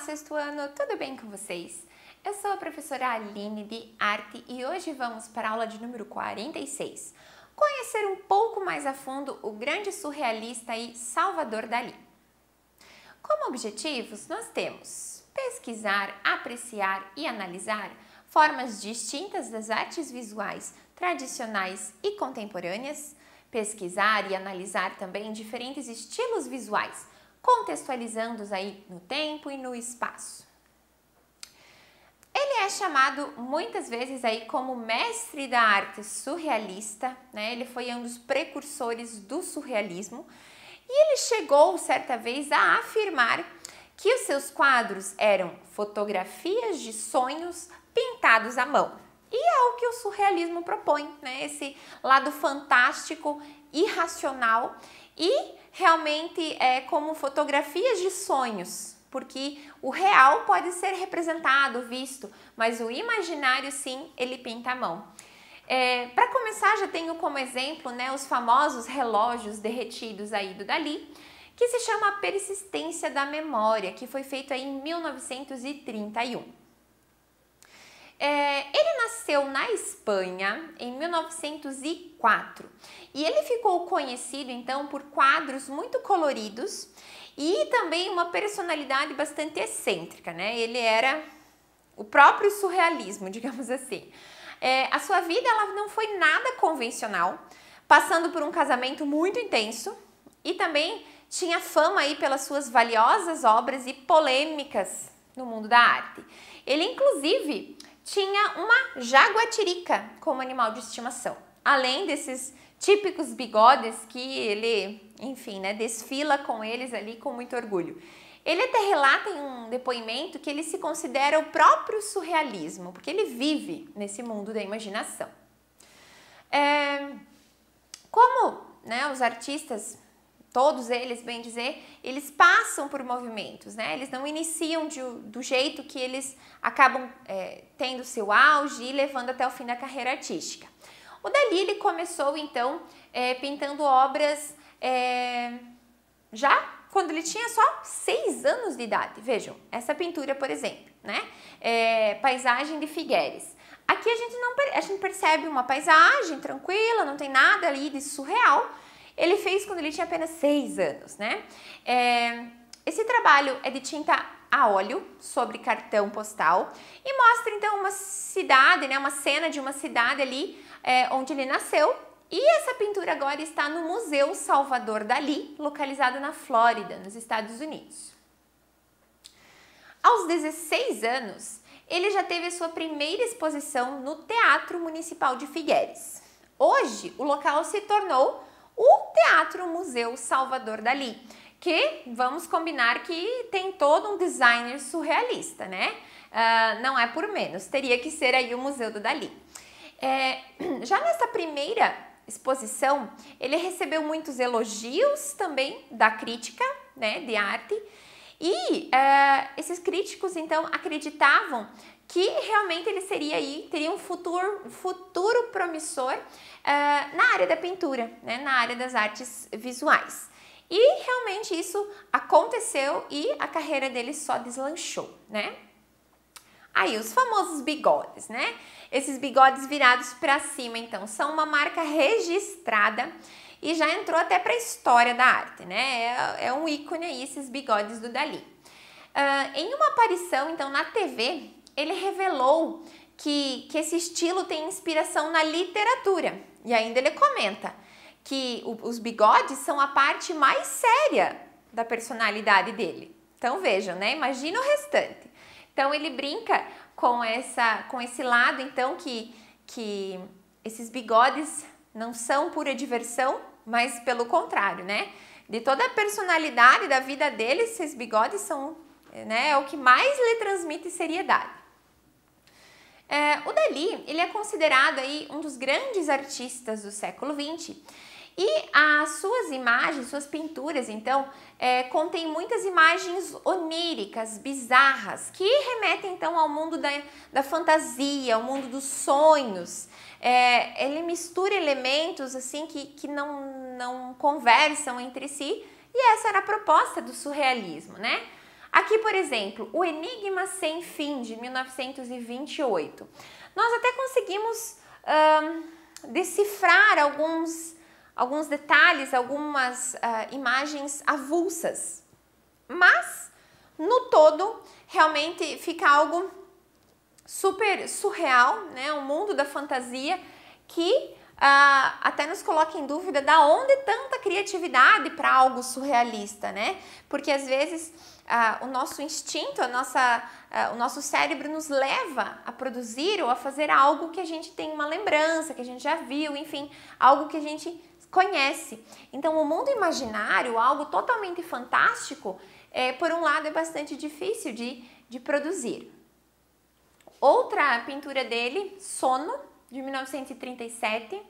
sexto ano, tudo bem com vocês? Eu sou a professora Aline de Arte e hoje vamos para a aula de número 46, conhecer um pouco mais a fundo o grande surrealista e Salvador Dalí. Como objetivos, nós temos pesquisar, apreciar e analisar formas distintas das artes visuais tradicionais e contemporâneas, pesquisar e analisar também diferentes estilos visuais, contextualizando-os aí no tempo e no espaço. Ele é chamado muitas vezes aí como mestre da arte surrealista, né? Ele foi um dos precursores do surrealismo e ele chegou certa vez a afirmar que os seus quadros eram fotografias de sonhos pintados à mão. E é o que o surrealismo propõe, né? Esse lado fantástico, irracional e realmente é como fotografias de sonhos, porque o real pode ser representado, visto, mas o imaginário sim, ele pinta à mão. Para começar, já tenho como exemplo, né, os famosos relógios derretidos aí do Dalí, que se chama A Persistência da Memória, que foi feito aí em 1931. Ele nasceu na Espanha em 1904 e ele ficou conhecido então por quadros muito coloridos e também uma personalidade bastante excêntrica, né? Ele era o próprio surrealismo, digamos assim. A sua vida ela não foi nada convencional, passando por um casamento muito intenso e também tinha fama aí pelas suas valiosas obras e polêmicas no mundo da arte. Ele inclusive tinha uma jaguatirica como animal de estimação, além desses típicos bigodes que ele, enfim, né, desfila com eles ali com muito orgulho. Ele até relata em um depoimento que ele se considera o próprio surrealismo, porque ele vive nesse mundo da imaginação. Como né, os artistas, todos eles, bem dizer, eles passam por movimentos, né? Eles não iniciam do jeito que eles acabam tendo seu auge e levando até o fim da carreira artística. O Dalí, ele começou, então, pintando obras já quando ele tinha só 6 anos de idade. Vejam, essa pintura, por exemplo, né? Paisagem de Figueres. Aqui a gente percebe uma paisagem tranquila, não tem nada ali de surreal. Ele fez quando ele tinha apenas 6 anos, né? Esse trabalho é de tinta a óleo sobre cartão postal e mostra então uma cidade, né? Uma cena de uma cidade ali onde ele nasceu. E essa pintura agora está no Museu Salvador Dalí, localizado na Flórida, nos Estados Unidos. Aos 16 anos, ele já teve a sua primeira exposição no Teatro Municipal de Figueres. Hoje, o local se tornou o Teatro Museu Salvador Dalí, que vamos combinar que tem todo um designer surrealista, né? Não é por menos, teria que ser aí o Museu do Dalí. Já nessa primeira exposição, ele recebeu muitos elogios também da crítica, né, de arte, e esses críticos então acreditavam que realmente ele teria um futuro promissor na área da pintura, né, na área das artes visuais. E realmente isso aconteceu e a carreira dele só deslanchou, né? Aí os famosos bigodes, né? Esses bigodes virados para cima, então, são uma marca registrada e já entrou até para a história da arte, né? É um ícone aí, esses bigodes do Dalí. Em uma aparição, então, na TV, ele revelou que esse estilo tem inspiração na literatura. E ainda ele comenta que os bigodes são a parte mais séria da personalidade dele. Então vejam, né? Imagina o restante. Então ele brinca com esse lado, então, que esses bigodes não são pura diversão, mas pelo contrário, né? De toda a personalidade da vida dele, esses bigodes são, né, o que mais lhe transmite seriedade. O Dalí, ele é considerado aí um dos grandes artistas do século XX e as suas imagens, suas pinturas, então, contêm muitas imagens oníricas, bizarras, que remetem então ao mundo da fantasia, ao mundo dos sonhos. Ele mistura elementos assim que não conversam entre si e essa era a proposta do surrealismo, né? Aqui, por exemplo, o Enigma Sem Fim, de 1928. Nós até conseguimos decifrar alguns detalhes, algumas imagens avulsas. Mas, no todo, realmente fica algo super surreal, né? Um mundo da fantasia que até nos coloca em dúvida da onde tanta criatividade para algo surrealista, né? Porque às vezes o nosso instinto, o nosso cérebro nos leva a produzir ou a fazer algo que a gente tem uma lembrança, que a gente já viu, enfim, algo que a gente conhece. Então, o mundo imaginário, algo totalmente fantástico, por um lado é bastante difícil de produzir. Outra pintura dele, Sono, de 1937.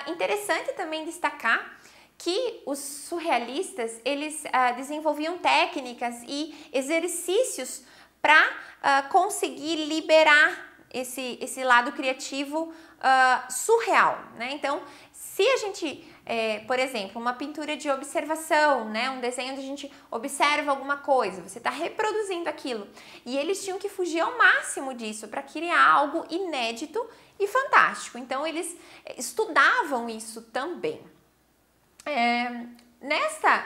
Interessante também destacar que os surrealistas, eles desenvolviam técnicas e exercícios para conseguir liberar esse lado criativo surreal, né? Então, se a gente, por exemplo, uma pintura de observação, né? Um desenho onde a gente observa alguma coisa, você está reproduzindo aquilo, e eles tinham que fugir ao máximo disso para criar algo inédito e fantástico. Então, eles estudavam isso também. Nesta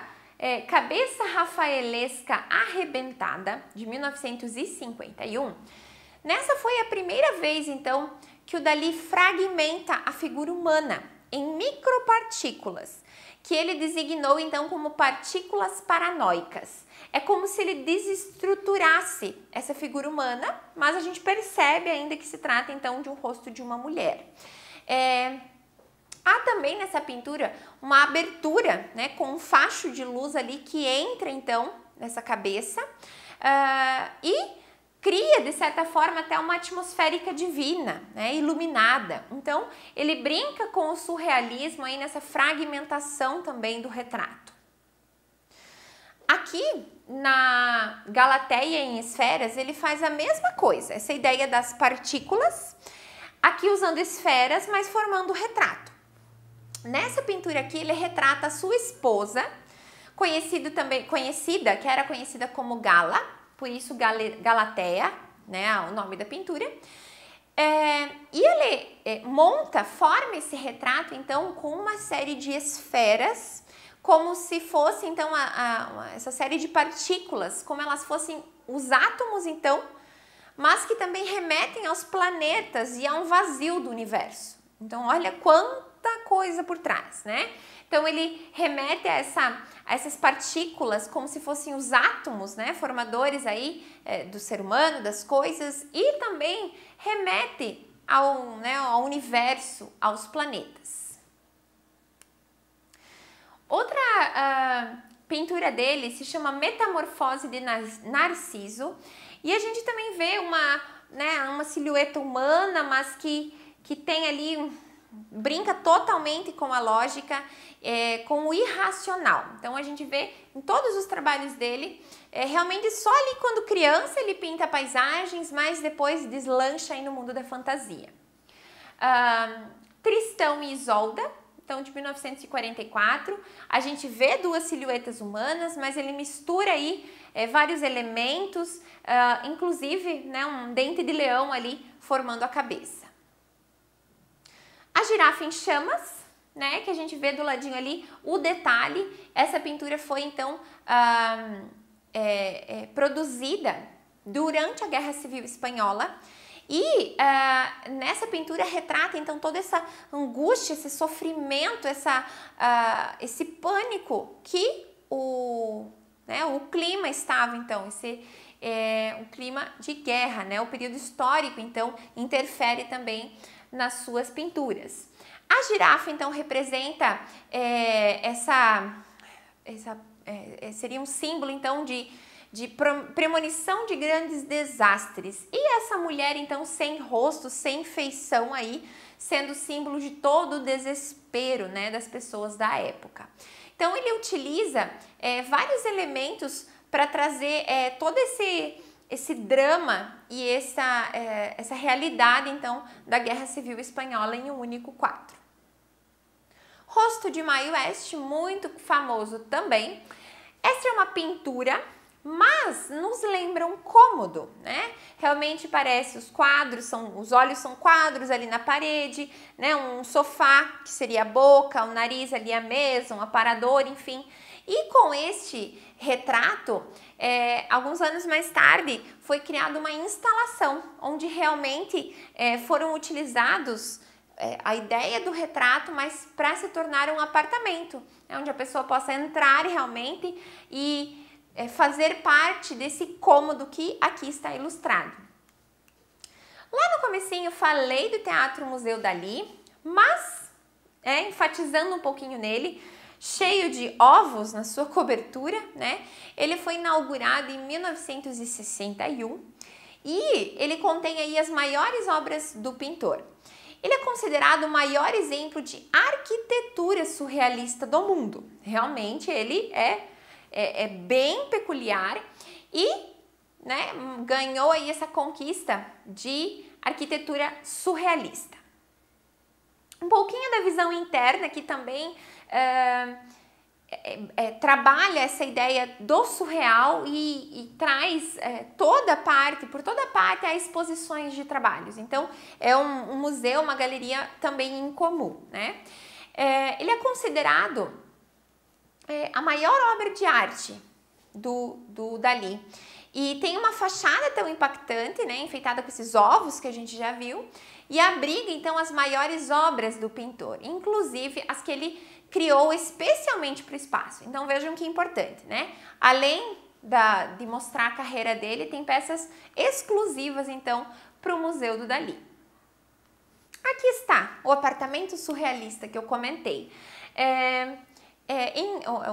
Cabeça Rafaelesca Arrebentada, de 1951, nessa foi a primeira vez, então, que o Dalí fragmenta a figura humana em micropartículas, que ele designou, então, como partículas paranoicas. É como se ele desestruturasse essa figura humana, mas a gente percebe ainda que se trata, então, de um rosto de uma mulher. Há também nessa pintura uma abertura, né, com um facho de luz ali que entra, então, nessa cabeça e cria, de certa forma, até uma atmosférica divina, né, iluminada. Então, ele brinca com o surrealismo aí nessa fragmentação também do retrato. Aqui, na Galateia em Esferas, ele faz a mesma coisa, essa ideia das partículas, aqui usando esferas, mas formando o retrato. Nessa pintura aqui, ele retrata a sua esposa, que era conhecida como Gala, por isso Galateia, né, o nome da pintura. E ele forma esse retrato, então, com uma série de esferas, como se fosse, então, essa série de partículas, como elas fossem os átomos, então, mas que também remetem aos planetas e a um vazio do universo. Então, olha quanta coisa por trás, né? Então, ele remete a essas partículas como se fossem os átomos, né? Formadores aí do ser humano, das coisas, e também remete ao universo, aos planetas. Outra pintura dele se chama Metamorfose de Narciso, e a gente também vê uma silhueta humana, mas que tem ali brinca totalmente com a lógica, com o irracional. Então, a gente vê em todos os trabalhos dele, realmente só ali quando criança ele pinta paisagens, mas depois deslancha aí no mundo da fantasia. Tristão e Isolda, então de 1944, a gente vê duas silhuetas humanas, mas ele mistura aí vários elementos, inclusive, né, um dente de leão ali formando a cabeça. A Girafa em Chamas, né, que a gente vê do ladinho ali o detalhe. Essa pintura foi, então, produzida durante a Guerra Civil Espanhola e nessa pintura retrata, então, toda essa angústia, esse sofrimento, esse pânico que o clima estava, então, um clima de guerra, né, o período histórico, então, interfere também nas suas pinturas. A girafa, então, representa seria um símbolo, então, de premonição de grandes desastres. E essa mulher, então, sem rosto, sem feição aí, sendo símbolo de todo o desespero, né, das pessoas da época. Então, ele utiliza vários elementos para trazer todo esse drama e essa realidade, então, da Guerra Civil Espanhola em um único quadro. Rosto de Mae West, muito famoso também. Essa é uma pintura mas nos lembram cômodo, né? Realmente parece os olhos são quadros ali na parede, né? Um sofá que seria a boca, o nariz ali a mesa, um aparador, enfim. E com este retrato, alguns anos mais tarde, foi criada uma instalação onde realmente foram utilizados a ideia do retrato, mas para se tornar um apartamento, onde a pessoa possa entrar realmente e fazer parte desse cômodo que aqui está ilustrado. Lá no comecinho falei do Teatro Museu Dalí, mas enfatizando um pouquinho nele, cheio de ovos na sua cobertura, né? Ele foi inaugurado em 1961 e ele contém aí as maiores obras do pintor. Ele é considerado o maior exemplo de arquitetura surrealista do mundo. Realmente ele é bem peculiar e, né, ganhou aí essa conquista de arquitetura surrealista. Um pouquinho da visão interna que também trabalha essa ideia do surreal e traz por toda parte há exposições de trabalhos. Então é um museu, uma galeria também incomum, né? Ele é considerado a maior obra de arte do Dalí. E tem uma fachada tão impactante, né, enfeitada com esses ovos que a gente já viu, e abriga então as maiores obras do pintor, inclusive as que ele criou especialmente para o espaço. Então vejam que importante, né? Além de mostrar a carreira dele, tem peças exclusivas então para o Museu do Dalí. Aqui está o apartamento surrealista que eu comentei.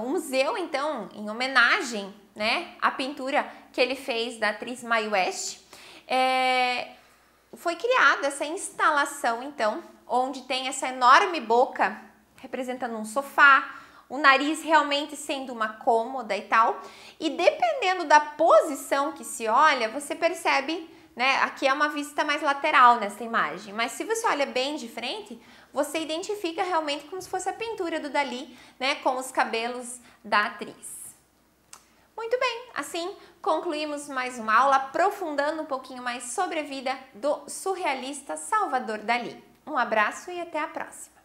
O museu, então, em homenagem, né, à pintura que ele fez da atriz Mae West, foi criada essa instalação, então, onde tem essa enorme boca representando um sofá, o nariz realmente sendo uma cômoda e tal, e dependendo da posição que se olha, você percebe, né, aqui é uma vista mais lateral nessa imagem, mas se você olha bem de frente, você identifica realmente como se fosse a pintura do Dalí, né, com os cabelos da atriz. Muito bem, assim concluímos mais uma aula aprofundando um pouquinho mais sobre a vida do surrealista Salvador Dalí. Um abraço e até a próxima!